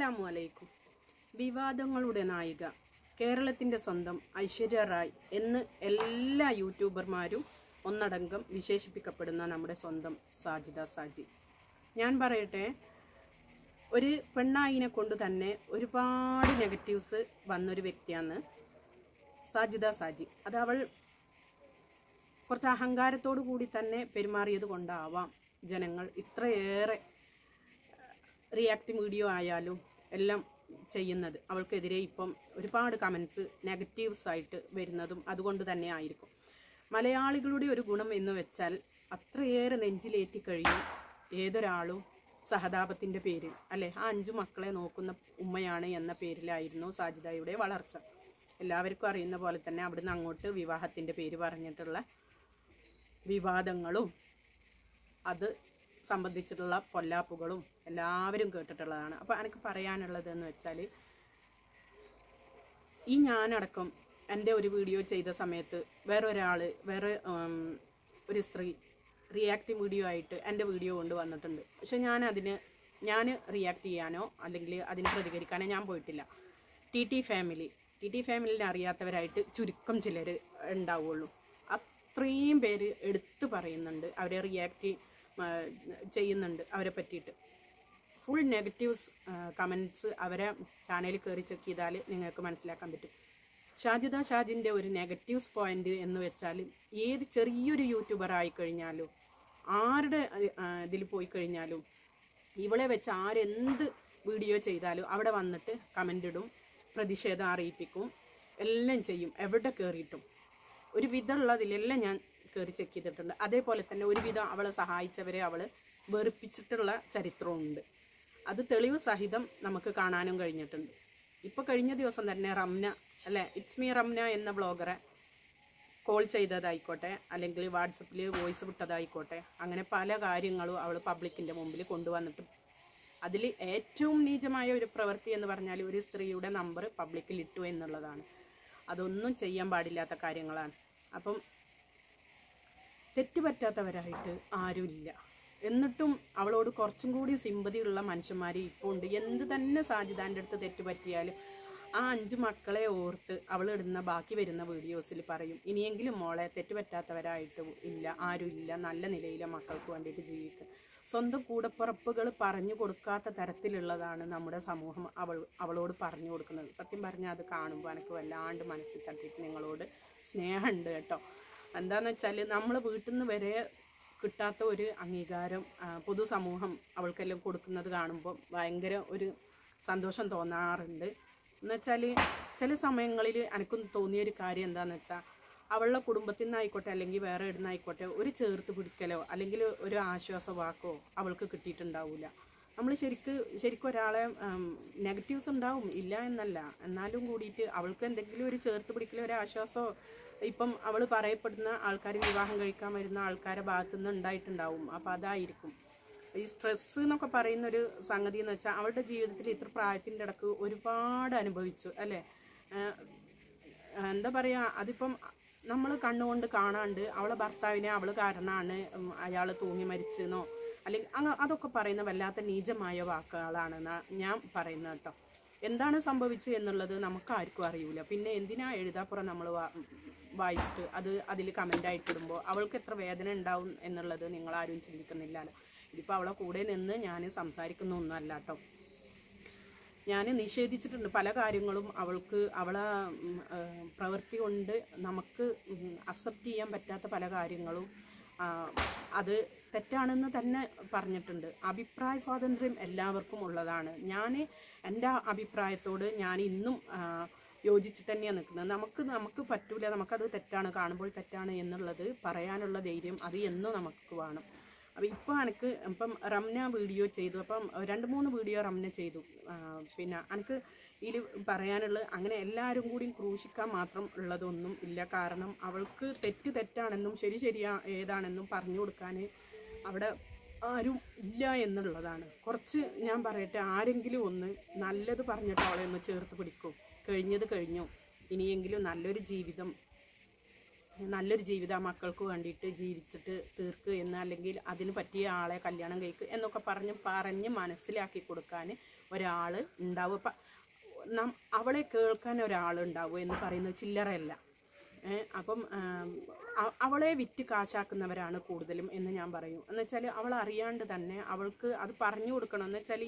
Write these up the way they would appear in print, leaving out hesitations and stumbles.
അസ്സലാമു അലൈക്കും. വിവാദങ്ങളുടെ നായിക, കേരളത്തിന്റെ സ്വന്തം ഐശ്വര്യ റായ് എന്ന് എല്ലാ യൂട്യൂബർമാരും ഒന്നടങ്കം വിശേഷിപ്പിക്കപ്പെടുന്ന നമ്മുടെ സ്വന്തം സാജിദ സാജി. ഞാൻ പറയട്ടെ, ഒരു പെണ്ണായിനെ കൊണ്ട് തന്നെ ഒരുപാട് നെഗറ്റീവ്സ് വന്നൊരു വ്യക്തിയാണ് സാജിദ സാജി. അത് അവൾ കുറച്ച് അഹങ്കാരത്തോടു കൂടി തന്നെ പെരുമാറിയത് കൊണ്ടാവാം ജനങ്ങൾ ഇത്രയേറെ റിയാക്ടിങ് വീഡിയോ ആയാലും എല്ലാം ചെയ്യുന്നത്. അവൾക്കെതിരെ ഇപ്പം ഒരുപാട് കമൻസ് നെഗറ്റീവ്സ് ആയിട്ട് വരുന്നതും അതുകൊണ്ട് തന്നെ ആയിരിക്കും. മലയാളികളുടെ ഒരു ഗുണം എന്ന് വെച്ചാൽ അത്രയേറെ നെഞ്ചിലേറ്റി കഴിയും ഏതൊരാളും സഹതാപത്തിൻ്റെ പേരിൽ, അല്ലെ, ആ 5 മക്കളെ നോക്കുന്ന ഉമ്മയാണ് എന്ന പേരിലായിരുന്നു സാജിദയുടെ വളർച്ച. എല്ലാവർക്കും അറിയുന്ന പോലെ തന്നെ അവിടുന്ന് അങ്ങോട്ട് വിവാഹത്തിൻ്റെ പേര് പറഞ്ഞിട്ടുള്ള വിവാദങ്ങളും അത് സംബന്ധിച്ചിട്ടുള്ള പൊല്ലാപ്പുകളും എല്ലാവരും കേട്ടിട്ടുള്ളതാണ്. അപ്പോൾ എനിക്ക് പറയാനുള്ളത് എന്ന് വെച്ചാൽ, ഈ ഞാനടക്കം എൻ്റെ ഒരു വീഡിയോ ചെയ്ത സമയത്ത് വേറെ ഒരു സ്ത്രീ റിയാക്ടിങ് വീഡിയോ ആയിട്ട് എൻ്റെ വീഡിയോ കൊണ്ട് വന്നിട്ടുണ്ട്. പക്ഷെ ഞാൻ റിയാക്ട് ചെയ്യാനോ അല്ലെങ്കിൽ അതിന് പ്രതികരിക്കാനോ ഞാൻ പോയിട്ടില്ല. ടി ടി ഫാമിലിനെ അറിയാത്തവരായിട്ട് ചുരുക്കം ചിലർ ഉണ്ടാവുള്ളൂ. അത്രയും പേര് എടുത്തു പറയുന്നുണ്ട്, അവരെ റിയാക്ട് ചെയ്യുന്നുണ്ട്, അവരെ പറ്റിയിട്ട് ഫുൾ നെഗറ്റീവ്സ് കമൻറ്റ്സ് അവരെ ചാനലിൽ കയറി ചെക്ക് ചെയ്താൽ നിങ്ങൾക്ക് മനസ്സിലാക്കാൻ പറ്റും. ഷാജിൻ്റെ ഒരു നെഗറ്റീവ്സ് പോയിന്റ് എന്ന് വെച്ചാൽ, ഏത് ചെറിയൊരു യൂട്യൂബർ ആയിക്കഴിഞ്ഞാലും ആരുടെ ഇതിൽ പോയി കഴിഞ്ഞാലും ഇവളെ വെച്ച് ആരെന്ത് വീഡിയോ ചെയ്താലും അവിടെ വന്നിട്ട് കമൻ്റ് ഇടും, പ്രതിഷേധം അറിയിപ്പിക്കും, എല്ലാം ചെയ്യും. എവിടെ കയറിയിട്ടും ഒരുവിധമുള്ളതിലെല്ലാം ഞാൻ കയറി ചെക്ക് ചെയ്തിട്ടുണ്ട്. അതേപോലെ തന്നെ ഒരുവിധം അവളെ സഹായിച്ചവരെ അവൾ വെറുപ്പിച്ചിട്ടുള്ള ചരിത്രമുണ്ട്. അത് തെളിവ് സഹിതം നമുക്ക് കാണാനും കഴിഞ്ഞിട്ടുണ്ട്. ഇപ്പോൾ കഴിഞ്ഞ ദിവസം തന്നെ റംന, അല്ലെ, ഇറ്റ്സ് മീ റംന എന്ന ബ്ലോഗറെ കോൾ ചെയ്തതായിക്കോട്ടെ, അല്ലെങ്കിൽ വാട്സപ്പിൽ വോയിസ് വിട്ടതായിക്കോട്ടെ, അങ്ങനെ പല കാര്യങ്ങളും അവൾ പബ്ലിക്കിൻ്റെ മുമ്പിൽ കൊണ്ടുവന്നിട്ട്, അതിൽ ഏറ്റവും നീചമായ ഒരു പ്രവൃത്തി എന്ന് പറഞ്ഞാൽ ഒരു സ്ത്രീയുടെ നമ്പർ പബ്ലിക്കിൽ ഇട്ടു എന്നുള്ളതാണ്. അതൊന്നും ചെയ്യാൻ പാടില്ലാത്ത കാര്യങ്ങളാണ്. അപ്പം തെറ്റുപറ്റാത്തവരായിട്ട് ആരുമില്ല. എന്നിട്ടും അവളോട് കുറച്ചും കൂടി സിമ്പതിയുള്ള മനുഷ്യന്മാർ ഇപ്പോൾ ഉണ്ട്. എന്ത് തന്നെ സാജിദാൻ്റെ അടുത്ത് തെറ്റുപറ്റിയാലും ആ 5 മക്കളെ ഓർത്ത് അവളിടുന്ന ബാക്കി വരുന്ന വീഡിയോസിൽ പറയും, ഇനിയെങ്കിലും മോളെ തെറ്റുപറ്റാത്തവരായിട്ട് ഇല്ല, ആരുമില്ല, നല്ല നിലയിലെ മക്കൾക്ക് വേണ്ടിയിട്ട് ജീവിക്കുക. സ്വന്തം കൂടപ്പിറപ്പുകൾ പറഞ്ഞു കൊടുക്കാത്ത തരത്തിലുള്ളതാണ് നമ്മുടെ സമൂഹം അവളോട് പറഞ്ഞു കൊടുക്കുന്നത്. സത്യം പറഞ്ഞാൽ അത് കാണുമ്പോൾ എനിക്ക് വല്ലാണ്ട് മനസ്സിൽ തട്ടിയിട്ട് നിങ്ങളോട് സ്നേഹമുണ്ട് കേട്ടോ. എന്താണെന്ന് വെച്ചാൽ, നമ്മൾ വീട്ടിൽ നിന്ന് വരെ കിട്ടാത്ത ഒരു അംഗീകാരം പൊതുസമൂഹം അവൾക്കെല്ലാം കൊടുക്കുന്നത് കാണുമ്പോൾ ഭയങ്കര ഒരു സന്തോഷം തോന്നാറുണ്ട്. എന്നുവെച്ചാൽ ചില സമയങ്ങളിൽ എനിക്കും തോന്നിയൊരു കാര്യം എന്താണെന്ന് വെച്ചാൽ, അവളുടെ കുടുംബത്തിൽ നിന്നായിക്കോട്ടെ അല്ലെങ്കിൽ വേറെ ഇടുന്നായിക്കോട്ടെ ഒരു ചേർത്ത് പിടിക്കലോ അല്ലെങ്കിൽ ഒരു ആശ്വാസ വാക്കോ അവൾക്ക് കിട്ടിയിട്ടുണ്ടാവില്ല. നമ്മൾ ശരിക്കും ഒരാളെ നെഗറ്റീവ്സ് ഉണ്ടാവും, ഇല്ല എന്നല്ല, എന്നാലും കൂടിയിട്ട് അവൾക്ക് എന്തെങ്കിലും ഒരു ചേർത്ത് പിടിക്കലോ ഒരു ആശ്വാസമോ ഇപ്പം അവൾ പറയപ്പെടുന്ന ആൾക്കാർ, വിവാഹം കഴിക്കാൻ വരുന്ന ആൾക്കാരെ ഭാഗത്തുനിന്ന് ഉണ്ടായിട്ടുണ്ടാവും. അപ്പം അതായിരിക്കും ഈ സ്ട്രെസ് എന്നൊക്കെ പറയുന്നൊരു സംഗതി എന്ന് വെച്ചാൽ, അവളുടെ ജീവിതത്തിൽ ഇത്ര പ്രായത്തിൻ്റെ ഇടക്ക് ഒരുപാട് അനുഭവിച്ചു, അല്ലേ. എന്താ പറയുക, അതിപ്പം നമ്മൾ കണ്ണുകൊണ്ട് കാണാണ്ട് അവളെ ഭർത്താവിനെ അവൾ കാരണമാണ് അയാൾ തൂങ്ങി മരിച്ചെന്നോ അല്ലെങ്കിൽ അതൊക്കെ പറയുന്ന വല്ലാത്ത നീചമായ വാക്കുകളാണെന്നാ ഞാൻ പറയുന്നത് കേട്ടോ. എന്താണ് സംഭവിച്ചത് എന്നുള്ളത് നമുക്കാർക്കും അറിയില്ല. പിന്നെ എന്തിനാ എഴുതാപ്പുറം നമ്മൾ വായിച്ചിട്ട് അതിൽ കമൻ്റായിട്ടിടുമ്പോൾ അവൾക്ക് എത്ര വേദന ഉണ്ടാവും എന്നുള്ളത് നിങ്ങളാരും ചിന്തിക്കുന്നില്ലല്ലോ. ഇതിപ്പോൾ അവളെ കൂടെ നിന്ന് ഞാൻ സംസാരിക്കുന്ന ഒന്നുമല്ല കേട്ടോ. ഞാൻ നിഷേധിച്ചിട്ടുണ്ട് പല കാര്യങ്ങളും. അവളെ പ്രവൃത്തി കൊണ്ട് നമുക്ക് അക്സെപ്റ്റ് ചെയ്യാൻ പറ്റാത്ത പല കാര്യങ്ങളും അത് തെറ്റാണെന്ന് തന്നെ പറഞ്ഞിട്ടുണ്ട്. അഭിപ്രായ സ്വാതന്ത്ര്യം എല്ലാവർക്കും ഉള്ളതാണ്. ഞാൻ എൻ്റെ അഭിപ്രായത്തോട് ഞാൻ ഇന്നും യോജിച്ചിട്ട് തന്നെയാണ് നിൽക്കുന്നത്. നമുക്ക് പറ്റൂല, നമുക്കത് തെറ്റാണ്, കാണുമ്പോൾ തെറ്റാണ് എന്നുള്ളത് പറയാനുള്ള ധൈര്യം അത് എന്നും നമുക്ക് വേണം. അപ്പോൾ ഇപ്പോൾ എനിക്ക് ഇപ്പം റംന വീഡിയോ ചെയ്തു, അപ്പം 2-3 വീഡിയോ റംന ചെയ്തു. പിന്നെ എനിക്ക് ഇതിൽ പറയാനുള്ളത്, അങ്ങനെ എല്ലാവരും കൂടി ക്രൂശിക്കാൻ മാത്രം ഉള്ളതൊന്നും ഇല്ല. കാരണം അവൾക്ക് തെറ്റാണെന്നും ശരി ഏതാണെന്നും പറഞ്ഞു കൊടുക്കാൻ അവിടെ ആരും ഇല്ല എന്നുള്ളതാണ്. കുറച്ച് ഞാൻ പറയട്ടെ, ആരെങ്കിലും ഒന്ന് നല്ലത് പറഞ്ഞിട്ട് അവളെ ഒന്ന് ചേർത്ത് പിടിക്കും. കഴിഞ്ഞത് കഴിഞ്ഞു, ഇനിയെങ്കിലും നല്ലൊരു ജീവിതം മക്കൾക്ക് വേണ്ടിയിട്ട് ജീവിച്ചിട്ട് തീർക്ക് എന്ന്, അല്ലെങ്കിൽ അതിന് പറ്റിയ ആളെ കല്യാണം കഴിക്കുക എന്നൊക്കെ പറഞ്ഞ് മനസ്സിലാക്കി കൊടുക്കാൻ ഒരാൾ ഉണ്ടാവും. അവളെ കേൾക്കാൻ ഒരാളുണ്ടാവും എന്ന് പറയുന്നത് ചില്ലറയല്ല. അപ്പം അവളെ വിറ്റ് കാശാക്കുന്നവരാണ് കൂടുതലും എന്ന് ഞാൻ പറയും. എന്ന് വെച്ചാൽ അവൾ അറിയാണ്ട് തന്നെ അവൾക്ക് അത് പറഞ്ഞു കൊടുക്കണം. എന്ന് വെച്ചാൽ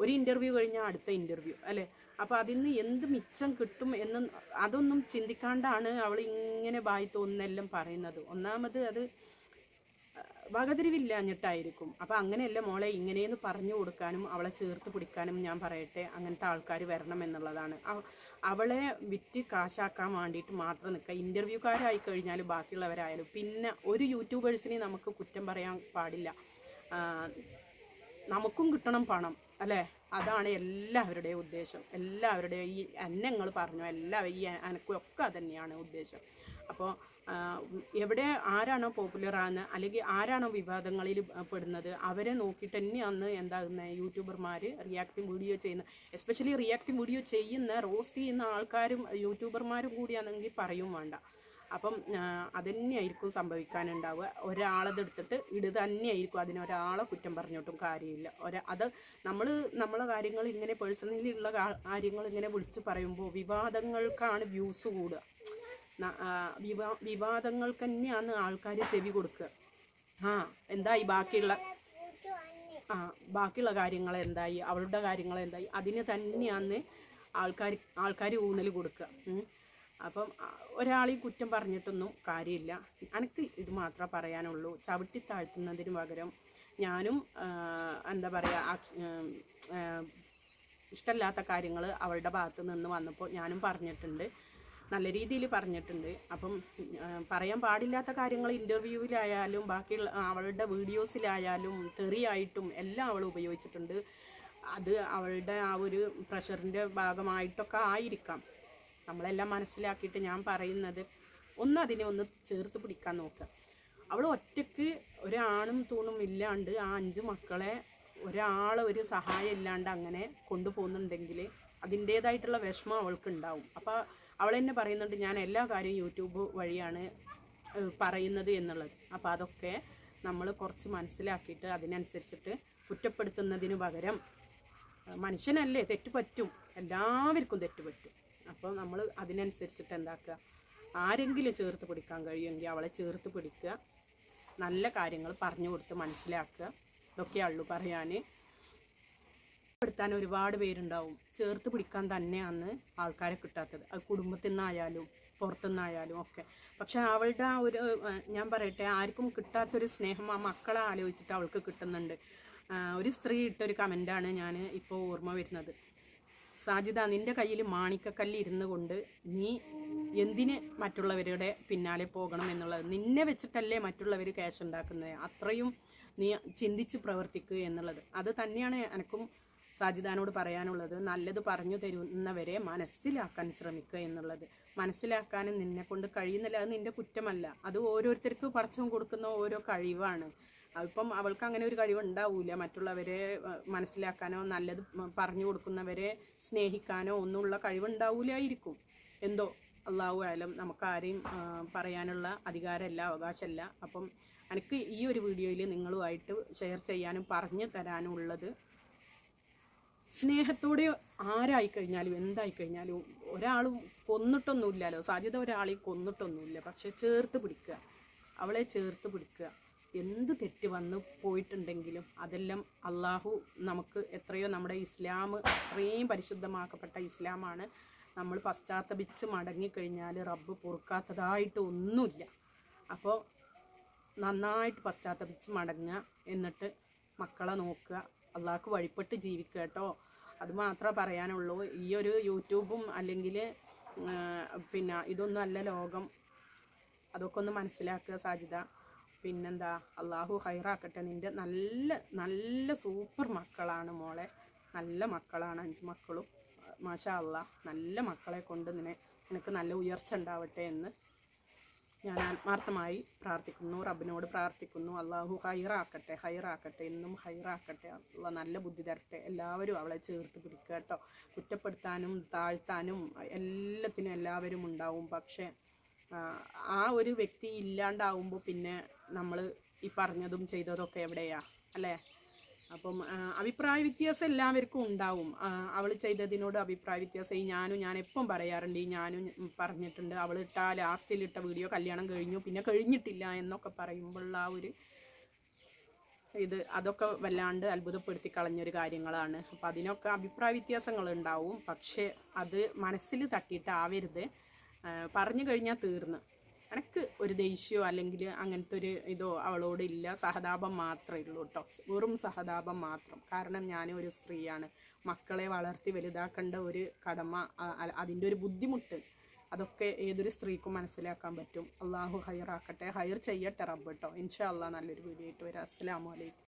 ഒരു ഇൻ്റർവ്യൂ കഴിഞ്ഞാൽ അടുത്ത ഇൻ്റർവ്യൂ അല്ലേ. അപ്പോൾ അതിൽ നിന്ന് എന്ത് മിച്ചം കിട്ടും എന്ന് അതൊന്നും ചിന്തിക്കാണ്ടാണ് അവൾ ഇങ്ങനെ ബായി തോന്നുന്നെല്ലാം പറയുന്നത്. ഒന്നാമത് അത് വകതിരിവില്ലാഞ്ഞിട്ടായിരിക്കും. അപ്പം അങ്ങനെയല്ല മോളെ, ഇങ്ങനെയെന്ന് പറഞ്ഞു കൊടുക്കാനും അവളെ ചേർത്ത് പിടിക്കാനും ഞാൻ പറയട്ടെ അങ്ങനത്തെ ആൾക്കാർ വരണം എന്നുള്ളതാണ്. അവളെ വിറ്റ് കാശാക്കാൻ വേണ്ടിയിട്ട് മാത്രം നിൽക്കുക. ഇൻ്റർവ്യൂക്കാരായി കഴിഞ്ഞാൽ ബാക്കിയുള്ളവരായാലും പിന്നെ ഒരു യൂട്യൂബേഴ്സിനെ നമുക്ക് കുറ്റം പറയാൻ പാടില്ല. നമുക്കും കിട്ടണം പണം അല്ലേ, അതാണ് എല്ലാവരുടെയും ഉദ്ദേശം. എല്ലാവരുടെയും ഈ നിങ്ങൾ പറഞ്ഞു ഈ എനക്കൊക്കെ അതന്നെയാണ് ഉദ്ദേശം. അപ്പോൾ എവിടെ ആരാണോ പോപ്പുലറാണ് അല്ലെങ്കിൽ ആരാണോ വിവാദങ്ങളിൽ പെടുന്നത് അവരെ നോക്കിയിട്ട് തന്നെയാണ് എന്താകുന്നത് യൂട്യൂബർമാർ റിയാക്ടിങ് വീഡിയോ ചെയ്യുന്ന, എസ്പെഷ്യലി റിയാക്ടിങ് വീഡിയോ ചെയ്യുന്ന റോസ്റ്റ് ചെയ്യുന്ന ആൾക്കാരും യൂട്യൂബർമാരും കൂടിയാണെങ്കിൽ പറയും വേണ്ട. അപ്പം അതുതന്നെയായിരിക്കും സംഭവിക്കാനുണ്ടാവുക. ഒരാളതെടുത്തിട്ട് തന്നെയായിരിക്കും, അതിനൊരാളെ കുറ്റം പറഞ്ഞിട്ടും കാര്യമില്ല. അത് നമ്മളെ കാര്യങ്ങൾ ഇങ്ങനെ പേഴ്സണലിയുള്ള കാര്യങ്ങൾ ഇങ്ങനെ വിളിച്ച് പറയുമ്പോൾ വിവാദങ്ങൾക്കാണ് വ്യൂസ് കൂടുക. വിവാദങ്ങൾക്ക് തന്നെയാണ് ആൾക്കാർ ചെവി കൊടുക്കുക. എന്തായി ബാക്കിയുള്ള കാര്യങ്ങൾ എന്തായി, അവളുടെ കാര്യങ്ങൾ എന്തായി, അതിന് തന്നെയാണ് ആൾക്കാർ ഊന്നൽ കൊടുക്കുക. അപ്പം ഒരാളീ കുറ്റം പറഞ്ഞിട്ടൊന്നും കാര്യമില്ല. എനിക്ക് ഇത് മാത്രമേ പറയാനുള്ളൂ. ചവിട്ടി താഴ്ത്തുന്നതിന് പകരം ഞാനും എന്താ പറയുക, ഇഷ്ടമില്ലാത്ത കാര്യങ്ങൾ അവളുടെ ഭാഗത്ത് നിന്ന് വന്നപ്പോൾ ഞാനും പറഞ്ഞിട്ടുണ്ട്, നല്ല രീതിയിൽ പറഞ്ഞിട്ടുണ്ട്. അപ്പം പറയാൻ പാടില്ലാത്ത കാര്യങ്ങൾ ഇൻ്റർവ്യൂവിലായാലും ബാക്കിയുള്ള അവളുടെ വീഡിയോസിലായാലും തെറിയായിട്ടും എല്ലാം അവൾ ഉപയോഗിച്ചിട്ടുണ്ട്. അത് അവളുടെ ആ ഒരു പ്രഷറിൻ്റെ ഭാഗമായിട്ടൊക്കെ ആയിരിക്കാം. നമ്മളെല്ലാം മനസ്സിലാക്കിയിട്ട് ഞാൻ പറയുന്നത് അതിനെ ഒന്ന് ചേർത്ത് പിടിക്കാൻ നോക്കുക. അവൾ ഒറ്റയ്ക്ക് ഒരാണും തൂണും ഇല്ലാണ്ട് ആ 5 മക്കളെ ഒരു സഹായം ഇല്ലാണ്ട് അങ്ങനെ കൊണ്ടുപോകുന്നുണ്ടെങ്കിൽ അതിൻ്റേതായിട്ടുള്ള വിഷമം അവൾക്കുണ്ടാവും. അപ്പോൾ അവൾ തന്നെ പറയുന്നുണ്ട്, ഞാൻ എല്ലാ കാര്യവും യൂട്യൂബ് വഴിയാണ് പറയുന്നത് എന്നുള്ളത്. അപ്പോൾ അതൊക്കെ നമ്മൾ കുറച്ച് മനസ്സിലാക്കിയിട്ട് അതിനനുസരിച്ചിട്ട് കുറ്റപ്പെടുത്തുന്നതിന് പകരം, മനുഷ്യനല്ലേ, തെറ്റ് പറ്റും, എല്ലാവർക്കും തെറ്റ് പറ്റും. അപ്പോൾ നമ്മൾ അതിനനുസരിച്ചിട്ട് എന്താക്കുക, ആരെങ്കിലും ചേർത്ത് പിടിക്കാൻ കഴിയുമെങ്കിൽ അവളെ ചേർത്ത് പിടിക്കുക, നല്ല കാര്യങ്ങൾ പറഞ്ഞു കൊടുത്ത് മനസ്സിലാക്കുക. ഇതൊക്കെയുള്ളൂ പറയാൻ. പെടുത്താൻ ഒരുപാട് പേരുണ്ടാവും, ചേർത്ത് പിടിക്കാൻ തന്നെയാണ് ആൾക്കാരെ കിട്ടാത്തത്. അത് കുടുംബത്തിൽ നിന്നായാലും പുറത്തുനിന്നായാലും ഒക്കെ. പക്ഷെ അവളുടെ ആ ഒരു, ഞാൻ പറയട്ടെ, ആർക്കും കിട്ടാത്തൊരു സ്നേഹം ആ മക്കളെ ആലോചിച്ചിട്ട് അവൾക്ക് കിട്ടുന്നുണ്ട്. ഒരു സ്ത്രീ ഇട്ടൊരു കമൻ്റാണ് ഞാൻ ഇപ്പോൾ ഓർമ്മ വരുന്നത്. സാജിദ, നിൻ്റെ കയ്യിൽ മാണിക്കക്കല്ല് ഇരുന്ന് കൊണ്ട് നീ എന്തിന് മറ്റുള്ളവരുടെ പിന്നാലെ പോകണം എന്നുള്ളത്, നിന്നെ വെച്ചിട്ടല്ലേ മറ്റുള്ളവർ ക്യാഷ് ഉണ്ടാക്കുന്നത്, അത്രയും നീ ചിന്തിച്ച് പ്രവർത്തിക്കുക എന്നുള്ളത്. അത് തന്നെയാണ് എനിക്കും സാജിദാനോട് പറയാനുള്ളത്. നല്ലത് പറഞ്ഞു തരുന്നവരെ മനസ്സിലാക്കാൻ ശ്രമിക്കുക എന്നുള്ളത്. മനസ്സിലാക്കാനും നിന്നെ കൊണ്ട് കഴിയുന്നില്ല, അത് നിൻ്റെ കുറ്റമല്ല, അത് ഓരോരുത്തർക്ക് പടച്ചവൻ കൊടുക്കുന്ന ഓരോ കഴിവാണ്. അതിപ്പം അവൾക്ക് അങ്ങനെ ഒരു കഴിവുണ്ടാവില്ല, മറ്റുള്ളവരെ മനസ്സിലാക്കാനോ നല്ലത് പറഞ്ഞു കൊടുക്കുന്നവരെ സ്നേഹിക്കാനോ ഒന്നുമുള്ള കഴിവുണ്ടാവില്ലായിരിക്കും. എന്തോ അള്ളാഹു ആയാലും നമുക്കാരെയും പറയാനുള്ള അധികാരമല്ല, അവകാശമല്ല. അപ്പം എനിക്ക് ഈ ഒരു വീഡിയോയിൽ നിങ്ങളുമായിട്ട് ഷെയർ ചെയ്യാനും പറഞ്ഞു തരാനും ഉള്ളത്, സ്നേഹത്തോടെ ആരായിക്കഴിഞ്ഞാലും എന്തായിക്കഴിഞ്ഞാലും ഒരാളും കൊന്നിട്ടൊന്നുമില്ലല്ലോ, സാധ്യത ഒരാളെ കൊന്നിട്ടൊന്നുമില്ല, പക്ഷെ ചേർത്ത് പിടിക്കുക, അവളെ ചേർത്ത് പിടിക്കുക. എന്ത് തെറ്റ് വന്ന് പോയിട്ടുണ്ടെങ്കിലും അതെല്ലാം അള്ളാഹു നമുക്ക് എത്രയോ, നമ്മുടെ ഇസ്ലാം അത്രയും പരിശുദ്ധമാക്കപ്പെട്ട ഇസ്ലാമാണ്. നമ്മൾ പശ്ചാത്തപിച്ച് മടങ്ങിക്കഴിഞ്ഞാൽ റബ്ബ് പൊറുക്കാത്തതായിട്ട് ഒന്നുമില്ല. അപ്പോൾ നന്നായിട്ട് പശ്ചാത്തപിച്ച് മടങ്ങുക, എന്നിട്ട് മക്കളെ നോക്കുക, അള്ളാഹ്ക്ക് വഴിപ്പെട്ട് ജീവിക്കുക കേട്ടോ. അത് മാത്രമേ പറയാനുള്ളൂ. ഈ ഒരു യൂട്യൂബും അല്ലെങ്കിൽ പിന്നെ ഇതൊന്നും അല്ല ലോകം, അതൊക്കെ ഒന്ന് മനസ്സിലാക്കുക സാജിദ. പിന്നെന്താ, അള്ളാഹു ഹൈറാക്കട്ടെ. നിൻ്റെ നല്ല നല്ല സൂപ്പർ മക്കളാണ് മോളെ, നല്ല മക്കളാണ് 5 മക്കളും. മാഷാ അള്ളാ, നല്ല മക്കളെ കൊണ്ട് നിനക്ക് നല്ല ഉയർച്ച ഉണ്ടാവട്ടെ എന്ന് ഞാൻ ആത്മാർത്ഥമായി പ്രാർത്ഥിക്കുന്നു, റബ്ബിനോട് പ്രാർത്ഥിക്കുന്നു. അള്ളാഹു ഹൈറാക്കട്ടെ, എന്നും ഹൈറാക്കട്ടെ. അള്ളാഹ് നല്ല ബുദ്ധി തരട്ടെ. എല്ലാവരും അവളെ ചേർത്ത് പിടിക്കുക കേട്ടോ. കുറ്റപ്പെടുത്താനും താഴ്ത്താനും എല്ലാത്തിനും എല്ലാവരും ഉണ്ടാവും. പക്ഷേ ആ ഒരു വ്യക്തി ഇല്ലാണ്ടാവുമ്പോൾ പിന്നെ നമ്മൾ ഈ പറഞ്ഞതും ചെയ്തതൊക്കെ എവിടെയാ അല്ലേ? അപ്പം അഭിപ്രായ വ്യത്യാസം എല്ലാവർക്കും ഉണ്ടാവും. അവൾ ചെയ്തതിനോട് അഭിപ്രായ വ്യത്യാസം ഞാൻ എപ്പം പറയാറുണ്ട്, ഞാനും പറഞ്ഞിട്ടുണ്ട്. അവൾ ലാസ്റ്റിലിട്ട വീഡിയോ കല്യാണം കഴിഞ്ഞു പിന്നെ കഴിഞ്ഞിട്ടില്ല എന്നൊക്കെ പറയുമ്പോഴുള്ള ആ ഒരു അതൊക്കെ വല്ലാണ്ട് അത്ഭുതപ്പെടുത്തി കളഞ്ഞൊരു കാര്യങ്ങളാണ്. അപ്പം അതിനൊക്കെ അഭിപ്രായ വ്യത്യാസങ്ങൾ ഉണ്ടാവും. പക്ഷെ അത് മനസ്സിൽ തട്ടിയിട്ടാവരുത്. പറഞ്ഞു കഴിഞ്ഞാൽ തീർന്ന്. എനിക്ക് ഒരു ദേഷ്യമോ അല്ലെങ്കിൽ അങ്ങനത്തെ ഒരു ഇതോ അവളോട് ഇല്ല. സഹതാപം മാത്രമേ ഉള്ളൂ കേട്ടോ, വെറും സഹതാപം മാത്രം. കാരണം ഞാൻ ഒരു സ്ത്രീയാണ്. മക്കളെ വളർത്തി വലുതാക്കേണ്ട ഒരു കടമ, അതിൻ്റെ ഒരു ബുദ്ധിമുട്ട് അതൊക്കെ ഏതൊരു സ്ത്രീക്കും മനസ്സിലാക്കാൻ പറ്റും. അള്ളാഹു ഹൈറാക്കട്ടെ, ഹൈർ ചെയ്യട്ടെ റബ്ബ് കേട്ടോ. ഇൻഷാ അള്ളാഹ് നല്ലൊരു വീഡിയോ ആയിട്ട് വരാം. അസ്സലാമു അലൈക്കും.